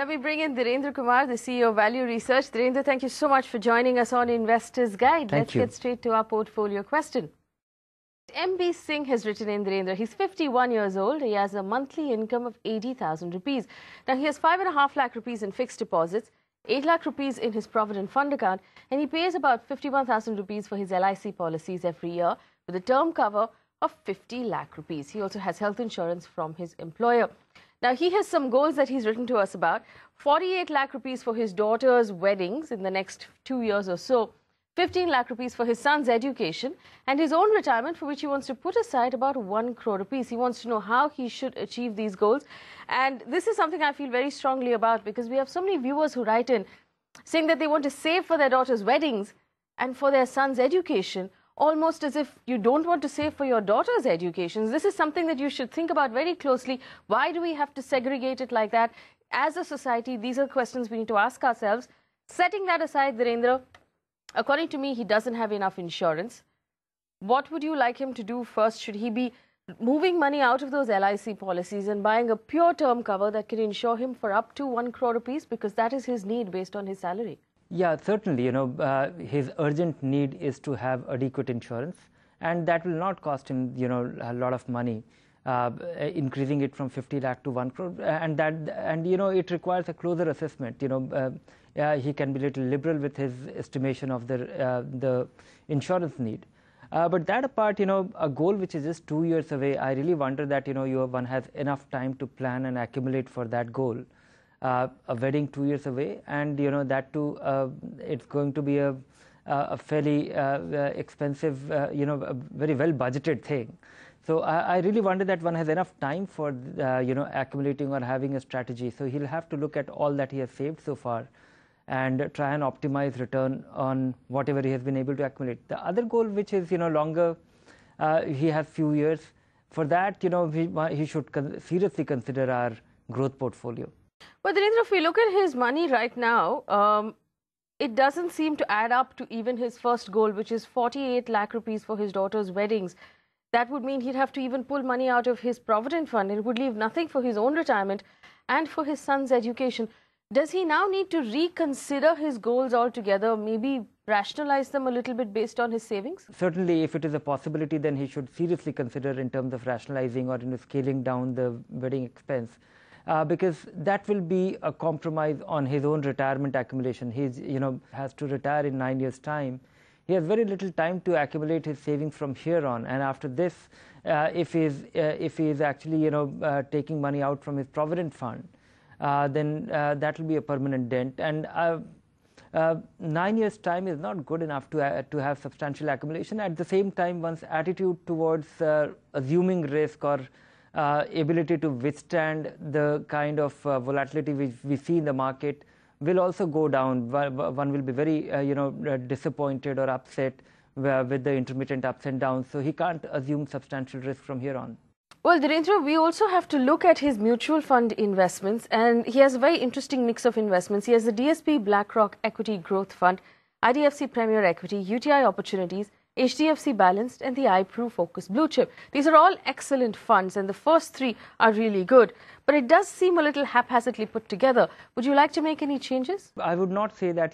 Let me bring in Narendra Kumar, the CEO of Value Research. Narendra, thank you so much for joining us on Investor's Guide. Let's get straight to our portfolio question. MB Singh has written in, Narendra. He's 51 years old. He has a monthly income of 80,000 rupees. Now, he has 5.5 lakh rupees in fixed deposits, 8 lakh rupees in his Provident Fund account, and he pays about 51,000 rupees for his LIC policies every year with a term cover of 50 lakh rupees. He also has health insurance from his employer. Now, he has some goals that he's written to us about. 48 lakh rupees for his daughter's weddings in the next 2 years or so. 15 lakh rupees for his son's education and his own retirement, for which he wants to put aside about 1 crore rupees. He wants to know how he should achieve these goals. And this is something I feel very strongly about because we have so many viewers who write in saying that they want to save for their daughter's weddings and for their son's education, almost as if you don't want to save for your daughter's education. This is something that you should think about very closely. Why do we have to segregate it like that? As a society, these are questions we need to ask ourselves. Setting that aside, Narendra, according to me, he doesn't have enough insurance. What would you like him to do first? Should he be moving money out of those LIC policies and buying a pure term cover that can insure him for up to 1 crore rupees? Because that is his need based on his salary. Yeah, certainly, his urgent need is to have adequate insurance, and that will not cost him, a lot of money, increasing it from 50 lakh to 1 crore, and it requires a closer assessment. He can be a little liberal with his estimation of the insurance need. But that apart, a goal which is just 2 years away, I really wonder that, one has enough time to plan and accumulate for that goal. A wedding 2 years away, and that too, it's going to be a fairly expensive, a very well budgeted thing. So I really wonder that one has enough time for accumulating or having a strategy. So he'll have to look at all that he has saved so far and try and optimize return on whatever he has been able to accumulate. The other goal, which is longer, he has few years. For that, he should seriously consider our growth portfolio. But Narendra, if we look at his money right now, it doesn't seem to add up to even his first goal, which is 48 lakh rupees for his daughter's weddings. That would mean he'd have to even pull money out of his Provident Fund. It would leave nothing for his own retirement and for his son's education. Does he now need to reconsider his goals altogether, maybe rationalize them a little bit based on his savings? Certainly, if it is a possibility, then he should seriously consider in terms of rationalizing or scaling down the wedding expense. Because that will be a compromise on his own retirement accumulation. He's, has to retire in 9 years' time. He has very little time to accumulate his savings from here on. And after this, if he is actually, taking money out from his Provident Fund, then that will be a permanent dent. And 9 years' time is not good enough to have substantial accumulation. At the same time, one's attitude towards assuming risk or ability to withstand the kind of volatility which we see in the market will also go down. One will be very, disappointed or upset with the intermittent ups and downs. So he can't assume substantial risk from here on. Well, Narendra, we also have to look at his mutual fund investments, and he has a very interesting mix of investments. He has the DSP BlackRock Equity Growth Fund, IDFC Premier Equity, UTI Opportunities, HDFC Balanced, and the iProve Focus Blue Chip. These are all excellent funds, and the first three are really good. But it does seem a little haphazardly put together. Would you like to make any changes? I would not say that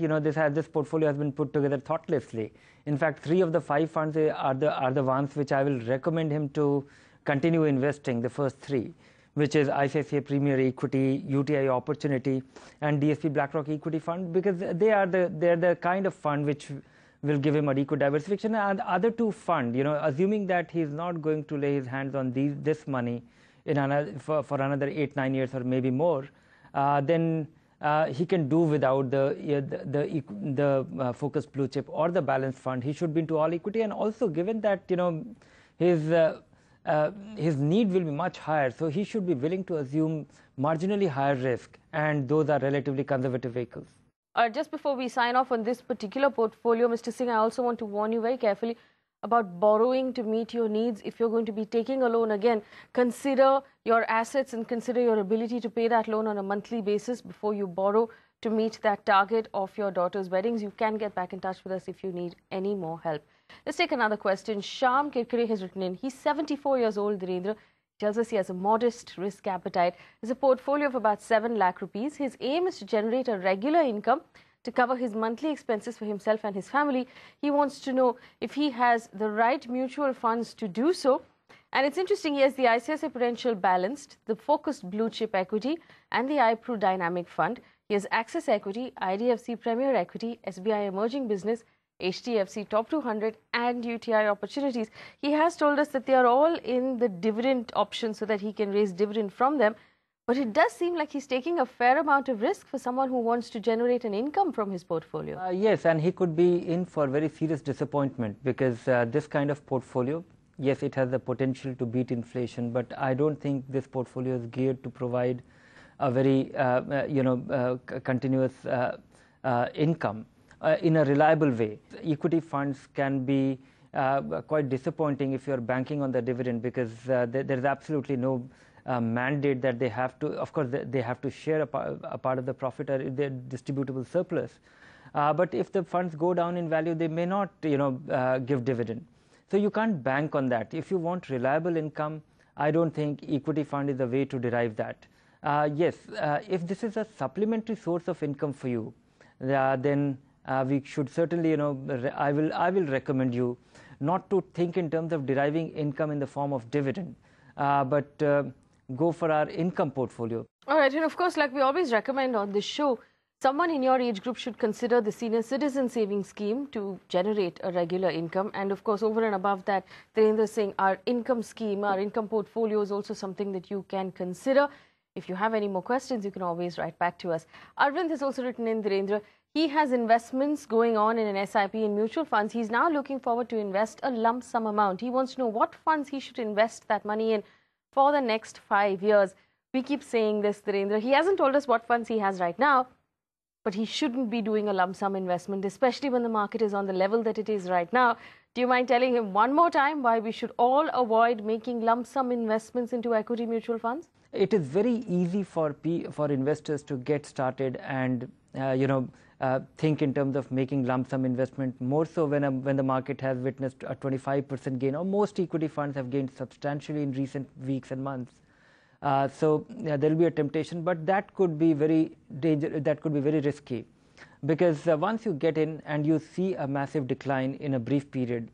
this portfolio has been put together thoughtlessly. In fact, 3 of the 5 funds are the ones which I will recommend him to continue investing. The first 3, which is ICICI Premier Equity, UTI Opportunity, and DSP BlackRock Equity Fund, because they're the kind of fund which will give him adequate diversification. And the other 2 funds, assuming that he's not going to lay his hands on this money in for another 8-9 years or maybe more, then he can do without the Focus Blue Chip or the Balanced Fund. He should be into all equity, and also given that his need will be much higher, so he should be willing to assume marginally higher risk, and those are relatively conservative vehicles. Just before we sign off on this particular portfolio, Mr. Singh, I also want to warn you very carefully about borrowing to meet your needs. If you're going to be taking a loan again, consider your assets and consider your ability to pay that loan on a monthly basis before you borrow to meet that target of your daughter's weddings. You can get back in touch with us if you need any more help. Let's take another question. Shyam Kirkare has written in. He's 74 years old, Narendra. Tells us he has a modest risk appetite. There's a portfolio of about 7 lakh rupees. His aim is to generate a regular income to cover his monthly expenses for himself and his family. He wants to know if he has the right mutual funds to do so. And it's interesting, he has the ICICI Prudential Balanced, the Focused Blue Chip Equity and the iPru Dynamic Fund. He has Access Equity, IDFC Premier Equity, SBI Emerging Business, HDFC Top 200 and UTI Opportunities. He has told us that they are all in the dividend option so that he can raise dividend from them. But it does seem like he's taking a fair amount of risk for someone who wants to generate an income from his portfolio. Yes, and he could be in for very serious disappointment because this kind of portfolio, yes, it has the potential to beat inflation, but I don't think this portfolio is geared to provide a very, continuous income in a reliable way. Equity funds can be quite disappointing if you're banking on the dividend because there's absolutely no mandate that they have to, of course, they have to share a part of the profit or their distributable surplus. But if the funds go down in value, they may not, give dividend. So you can't bank on that. If you want reliable income, I don't think equity fund is the way to derive that. Yes, if this is a supplementary source of income for you, then we should certainly, I will recommend you not to think in terms of deriving income in the form of dividend, but go for our income portfolio. All right, and of course, like we always recommend on this show, someone in your age group should consider the Senior Citizen Savings Scheme to generate a regular income. And of course, over and above that, Narendra is saying our income scheme, our income portfolio is also something that you can consider. If you have any more questions, you can always write back to us. Arvind has also written in, Narendra, he has investments going on in an SIP in mutual funds. He's now looking forward to invest a lump sum amount. He wants to know what funds he should invest that money in for the next 5 years. We keep saying this, Narendra. He hasn't told us what funds he has right now, but he shouldn't be doing a lump sum investment, especially when the market is on the level that it is right now. Do you mind telling him one more time why we should all avoid making lump sum investments into equity mutual funds? It is very easy for investors to get started and think in terms of making lump sum investment, more so when the market has witnessed a 25% gain, or most equity funds have gained substantially in recent weeks and months. So there will be a temptation, but that could be very risky, because once you get in and you see a massive decline in a brief period,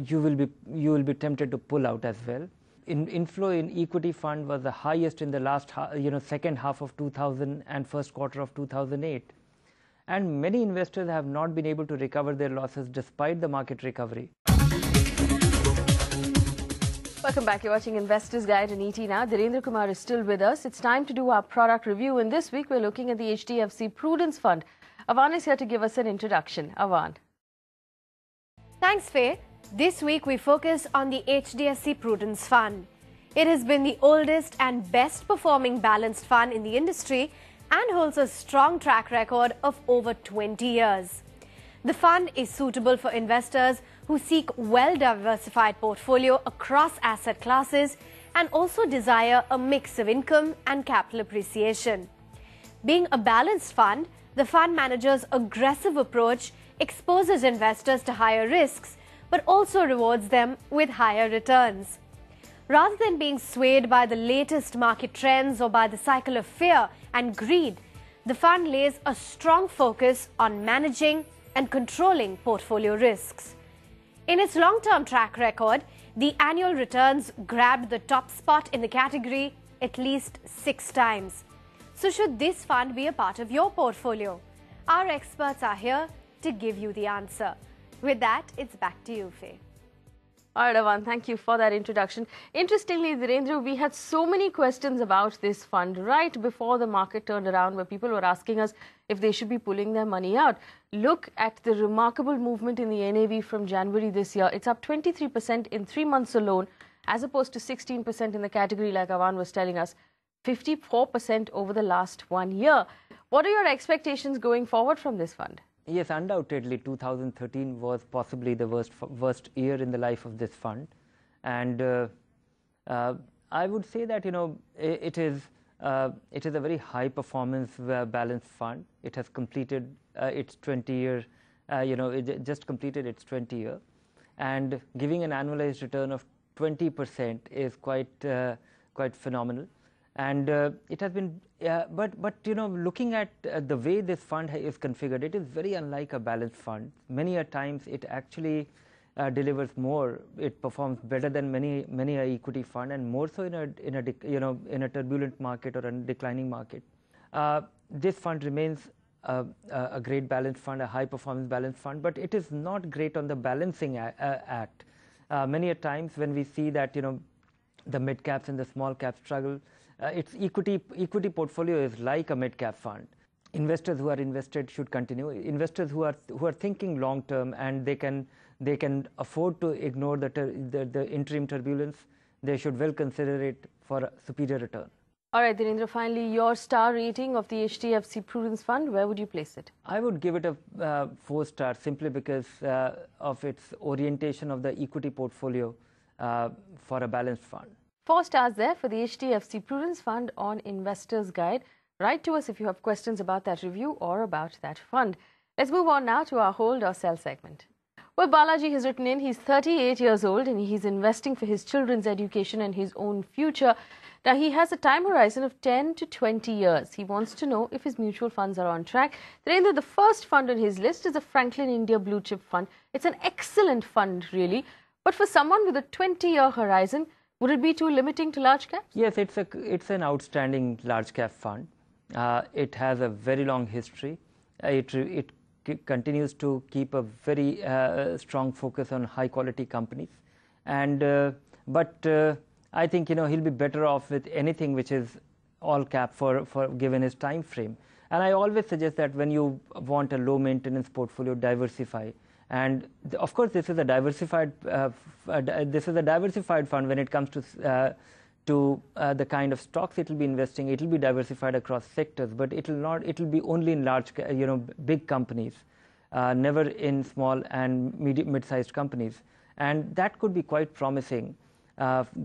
you will be tempted to pull out as well. Inflow in equity fund was the highest in the last second half of 2000 and first quarter of 2008, and many investors have not been able to recover their losses despite the market recovery. Welcome back. You're watching Investors Guide on ET now. Narendra Kumar is still with us. It's time to do our product review, and this week we're looking at the HDFC Prudence Fund. Avan is here to give us an introduction. Avan. Thanks, Faye. This week we focus on the HDFC Prudence Fund. It has been the oldest and best performing balanced fund in the industry and holds a strong track record of over 20 years. The fund is suitable for investors who seek well-diversified portfolio across asset classes and also desire a mix of income and capital appreciation. Being a balanced fund, the fund manager's aggressive approach exposes investors to higher risks but also rewards them with higher returns. Rather than being swayed by the latest market trends or by the cycle of fear and greed, the fund lays a strong focus on managing and controlling portfolio risks. In its long-term track record, the annual returns grabbed the top spot in the category at least 6 times. So should this fund be a part of your portfolio? Our experts are here to give you the answer. With that, it's back to you, Faye. All right, Avan, thank you for that introduction. Interestingly, Narendra, we had so many questions about this fund right before the market turned around, where people were asking us if they should be pulling their money out. Look at the remarkable movement in the NAV from January this year. It's up 23% in 3 months alone, as opposed to 16% in the category like Avan was telling us, 54% over the last 1 year. What are your expectations going forward from this fund? Yes, undoubtedly 2013 was possibly the worst year in the life of this fund, and I would say that it is a very high performance balanced fund. It has completed its 20-year, it just completed its 20 year, and giving an annualized return of 20% is quite phenomenal. And it has been, but you know, looking at the way this fund is configured, it is very unlike a balanced fund. Many a times it actually delivers more. It performs better than many a equity fund, and more so in a turbulent market or a declining market. This fund remains a great balanced fund, a high performance balanced fund, but it is not great on the balancing act. Many a times when we see that, you know, the mid caps and the small caps struggle, its equity portfolio is like a mid cap fund. Investors who are invested should continue. Investors who are thinking long term and they can afford to ignore the interim turbulence, they should well consider it for a superior return. All right, Narendra, finally, your star rating of the HDFC Prudence Fund, where would you place it? I would give it a 4 star simply because of its orientation of the equity portfolio for a balanced fund. 4 stars there for the HDFC Prudence Fund on Investors Guide. Write to us if you have questions about that review or about that fund. Let's move on now to our hold or sell segment. Well, Balaji has written in, he's 38 years old and he's investing for his children's education and his own future. Now, he has a time horizon of 10 to 20 years. He wants to know if his mutual funds are on track. Narendra, the first fund on his list is a Franklin India Blue Chip Fund. It's an excellent fund, really. But for someone with a 20-year horizon, would it be too limiting to large caps? Yes, it's an outstanding large cap fund. It has a very long history. It continues to keep a very strong focus on high quality companies. And but I think, you know, he'll be better off with anything which is all cap for given his time frame. And I always suggest that when you want a low maintenance portfolio, diversify. And of course, this is a diversified fund when it comes to the kind of stocks it will be investing. It will be diversified across sectors, but it will be only in large, big companies, never in small and mid-sized companies. And that could be quite promising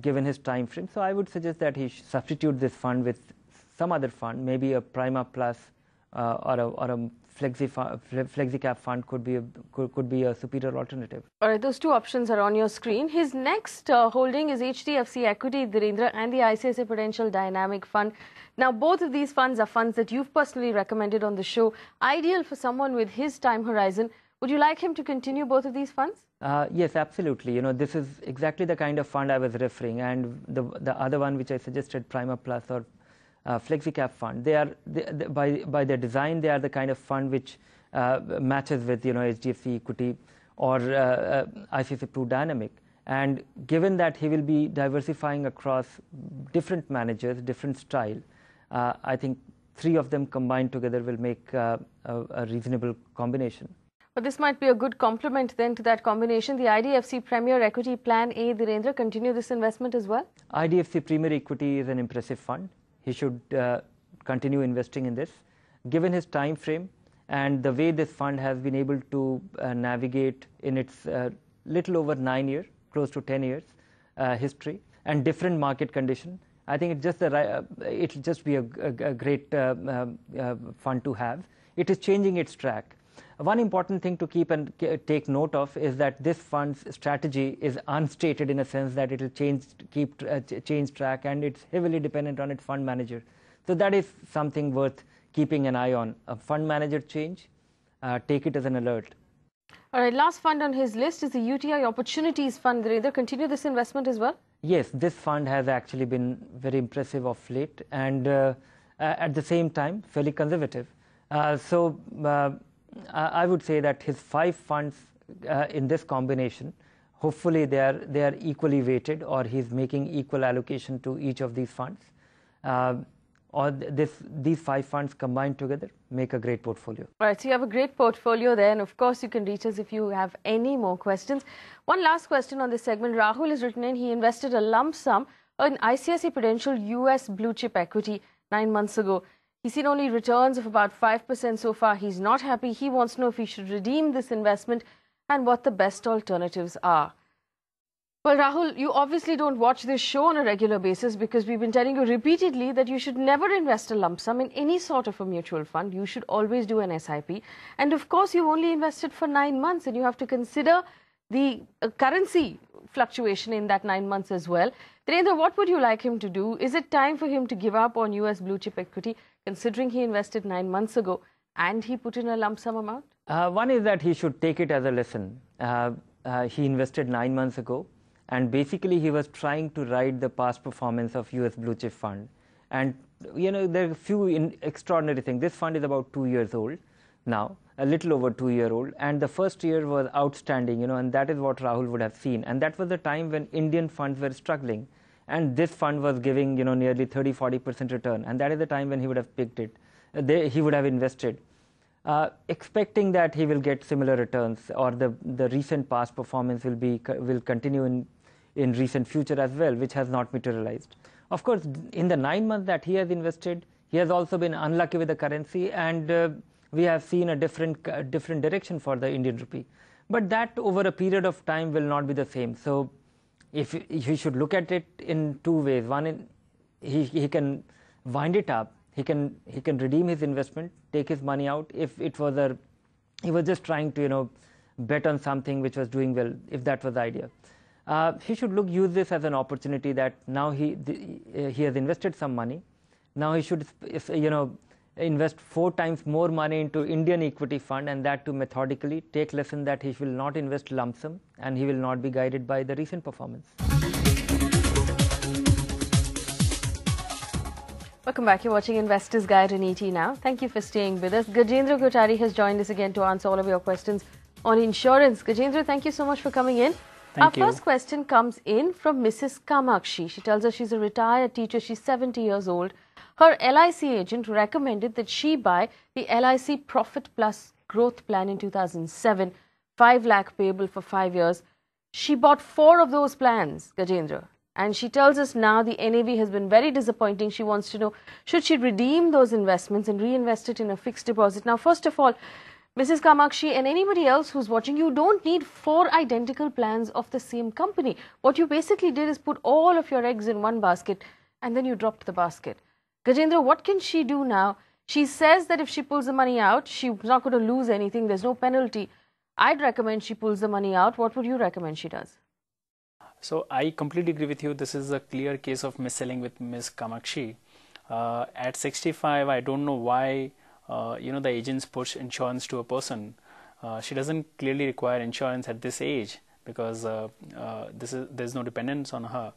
given his time frame. So I would suggest that he substitute this fund with some other fund, maybe a Prima Plus or a flexi cap fund could be a superior alternative. All right, those two options are on your screen. His next holding is HDFC Equity, Narendra, and the ICICI Prudential Dynamic Fund. Now, both of these funds are funds that you've personally recommended on the show. Ideal for someone with his time horizon. Would you like him to continue both of these funds? Yes, absolutely. You know, this is exactly the kind of fund I was referring, and the other one which I suggested, Prima Plus or flexi cap fund, by their design, they are the kind of fund which matches with, you know, HDFC Equity or ICICI Prudential Dynamic. And given that he will be diversifying across different managers, different style, I think 3 of them combined together will make a reasonable combination. But this might be a good complement then to that combination. The IDFC Premier Equity Plan A, Narendra, continue this investment as well? IDFC Premier Equity is an impressive fund. He should continue investing in this. Given his time frame and the way this fund has been able to navigate in its little over 9 years, close to 10 years history, and different market condition, I think it'll just be a great fund to have. It is changing its track. One important thing to keep and take note of is that this fund's strategy is unstated in a sense that it will change track, and it's heavily dependent on its fund manager. So that is something worth keeping an eye on. A fund manager change, take it as an alert. All right, last fund on his list is the UTI Opportunities Fund. Narendra, continue this investment as well? Yes, this fund has actually been very impressive of late, and at the same time fairly conservative. I would say that his 5 funds in this combination, hopefully they are equally weighted, or he's making equal allocation to each of these funds. Or these 5 funds combined together make a great portfolio. All right, so you have a great portfolio there, and of course you can reach us if you have any more questions. One last question on this segment. Rahul has written in, he invested a lump sum in ICICI Prudential US Blue Chip Equity 9 months ago. He's seen only returns of about 5% so far. He's not happy. He wants to know if he should redeem this investment and what the best alternatives are. Well, Rahul, you obviously don't watch this show on a regular basis because we've been telling you repeatedly that you should never invest a lump sum in any sort of a mutual fund. You should always do an SIP. And of course, you've only invested for 9 months and you have to consider the currency fluctuation in that 9 months as well. Narendra, what would you like him to do? Is it time for him to give up on US blue chip equity, considering he invested 9 months ago and he put in a lump sum amount? One is that he should take it as a lesson. He invested 9 months ago, and basically he was trying to ride the past performance of US blue chip fund. And there are a few extraordinary things. This fund is about 2 years old now, a little over 2 year old, and the first year was outstanding, and that is what Rahul would have seen. And that was the time when Indian funds were struggling, and this fund was giving nearly 30-40% return, and that is the time when he would have picked it. He would have invested, expecting that he will get similar returns, or the recent past performance will continue in recent future as well, which has not materialized. Of course, in the 9 months that he has invested, he has also been unlucky with the currency, and we have seen a different direction for the Indian rupee. But that over a period of time will not be the same. So if he should look at it in two ways. One, he can wind it up. He can redeem his investment, take his money out. If it was he was just trying to bet on something which was doing well, if that was the idea. He should use this as an opportunity that now he has invested some money. Now he should invest 4 times more money into Indian equity fund, and that too methodically. Take lesson that he will not invest lump sum, and he will not be guided by the recent performance. Welcome back. You're watching Investors Guide on ET Now. Thank you for staying with us. Gajendra Kothari has joined us again to answer all of your questions on insurance. Gajendra, thank you so much for coming in. Our first question comes in from Mrs. Kamakshi. She tells us she's a retired teacher. She's 70 years old. Her LIC agent recommended that she buy the LIC Profit Plus Growth Plan in 2007, 5 lakh payable for 5 years. She bought 4 of those plans, Gajendra. And she tells us now the NAV has been very disappointing. She wants to know, should she redeem those investments and reinvest it in a fixed deposit? Now, first of all, Mrs. Kamakshi and anybody else who's watching, you don't need 4 identical plans of the same company. What you basically did is put all of your eggs in one basket, and then you dropped the basket. Gajendra, what can she do now? She says that if she pulls the money out, she's not going to lose anything. There's no penalty. I'd recommend she pulls the money out. What would you recommend she does? So I completely agree with you. This is a clear case of mis-selling with Ms. Kamakshi. At 65, I don't know why the agents push insurance to a person. She doesn't clearly require insurance at this age because there's no dependence on her.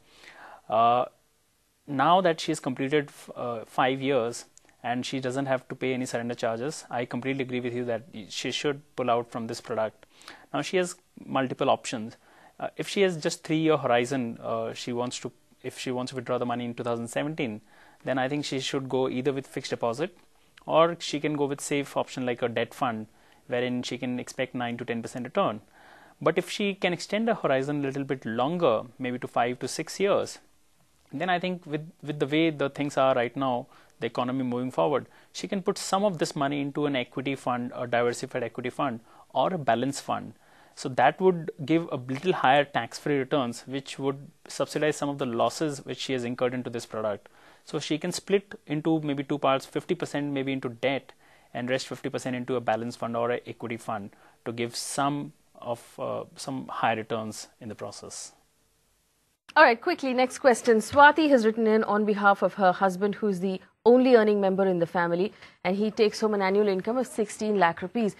Now that she's completed 5 years and she doesn't have to pay any surrender charges, I completely agree with you that she should pull out from this product. Now she has multiple options. If she has just 3-year horizon, if she wants to withdraw the money in 2017, then I think she should go either with fixed deposit, or she can go with safe option like a debt fund, wherein she can expect 9 to 10% return. But if she can extend the horizon a little bit longer, maybe to 5 to 6 years, then I think with the way the things are right now, the economy moving forward, she can put some of this money into an equity fund, a diversified equity fund, or a balance fund. So that would give a little higher tax-free returns, which would subsidize some of the losses which she has incurred into this product. So she can split into maybe 2 parts, 50% maybe into debt and rest 50% into a balance fund or an equity fund to give some high returns in the process. All right, quickly, next question. Swati has written in on behalf of her husband, who's the only earning member in the family, and he takes home an annual income of 16 lakh rupees.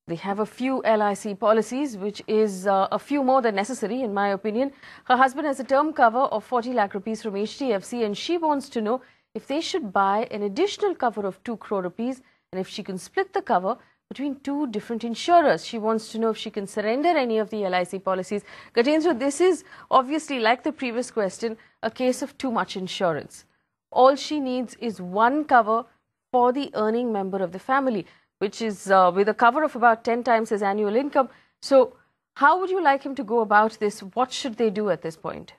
They have a few LIC policies, which is a few more than necessary, in my opinion. Her husband has a term cover of 40 lakh rupees from HDFC, and she wants to know if they should buy an additional cover of 2 crore rupees, and if she can split the cover between 2 different insurers. She wants to know if she can surrender any of the LIC policies. Gajendra, this is obviously, like the previous question, a case of too much insurance. All she needs is 1 cover for the earning member of the family, which is with a cover of about 10 times his annual income. So how would you like him to go about this? What should they do at this point?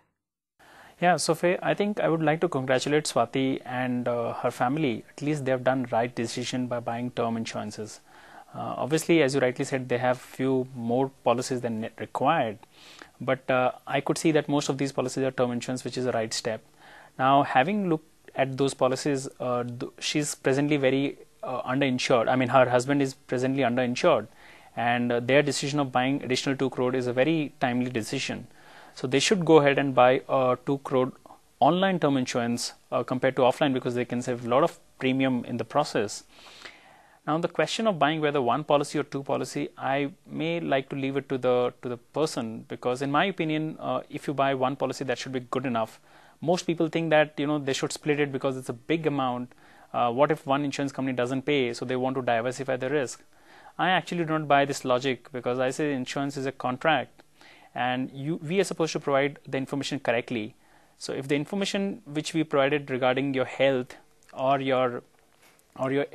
Yeah, so Faye, I think I would like to congratulate Swati and her family. At least they have done right decision by buying term insurances. Obviously, as you rightly said, they have few more policies than required. But I could see that most of these policies are term insurance, which is the right step. Now, having looked at those policies, she's presently very underinsured. I mean, her husband is presently underinsured. and their decision of buying additional 2 crore is a very timely decision. So they should go ahead and buy a 2 crore online term insurance compared to offline, because they can save a lot of premium in the process. Now, the question of buying whether 1 policy or 2 policy, I may like to leave it to the person, because in my opinion, if you buy 1 policy, that should be good enough. Most people think that they should split it because it's a big amount. What if one insurance company doesn't pay, so they want to diversify the risk? I actually don't buy this logic, because I say insurance is a contract, and we are supposed to provide the information correctly. So if the information which we provided regarding your health or your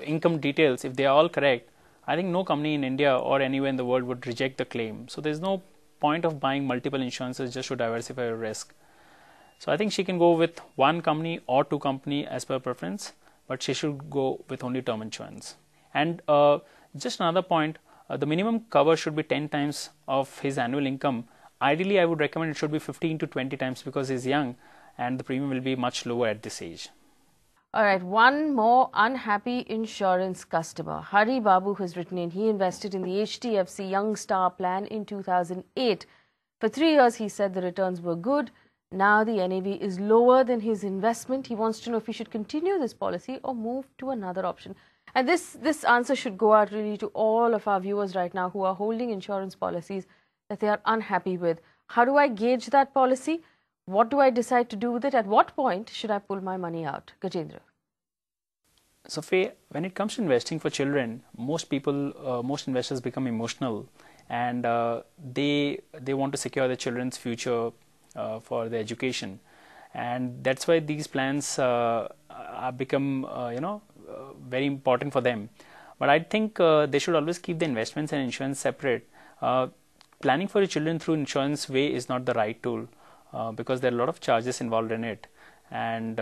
income details, if they are all correct, I think no company in India or anywhere in the world would reject the claim. So there's no point of buying multiple insurances just to diversify your risk. So I think she can go with 1 company or 2 company as per preference, but she should go with only term insurance. And just another point, the minimum cover should be 10 times of his annual income. Ideally, I would recommend it should be 15 to 20 times, because he's young and the premium will be much lower at this age. All right, one more unhappy insurance customer. Hari Babu has written in. He invested in the HDFC Young Star plan in 2008. For 3 years, he said the returns were good. Now the NAV is lower than his investment. He wants to know if he should continue this policy or move to another option. And this answer should go out really to all of our viewers right now who are holding insurance policies that they are unhappy with. How do I gauge that policy? What do I decide to do with it? At what point should I pull my money out? Gajendra. So Faye, when it comes to investing for children, most investors become emotional, and they want to secure their children's future for their education, and that's why these plans become very important for them. But I think they should always keep the investments and insurance separate. Planning for your children through insurance way is not the right tool, because there are a lot of charges involved in it, and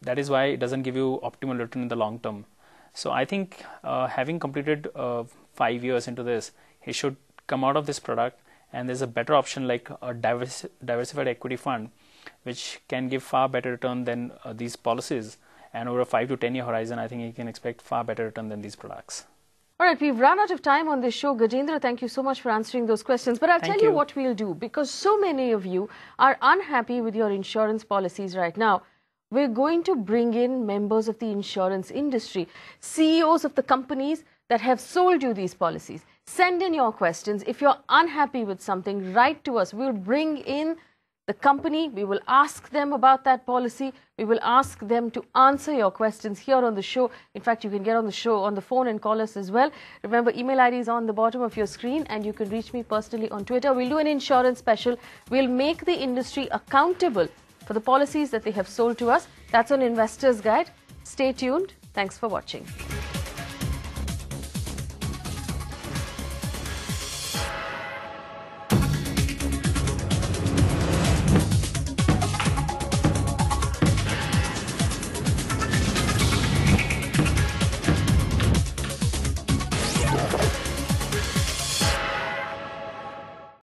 that is why it doesn't give you optimal return in the long term. So I think having completed 5 years into this, he should come out of this product, and there's a better option like a diversified equity fund, which can give far better return than these policies. And over a 5 to 10 year horizon, I think you can expect far better return than these products. All right, we've run out of time on this show. Gajendra, thank you so much for answering those questions. But I'll tell you what we'll do, because so many of you are unhappy with your insurance policies right now. We're going to bring in members of the insurance industry, CEOs of the companies that have sold you these policies. Send in your questions. If you're unhappy with something, write to us. We'll bring in the company, we will ask them about that policy, we will ask them to answer your questions here on the show. In fact, you can get on the show on the phone and call us as well. Remember, email ID is on the bottom of your screen, and you can reach me personally on Twitter. We'll do an insurance special. We'll make the industry accountable for the policies that they have sold to us. That's on Investor's Guide. Stay tuned. Thanks for watching.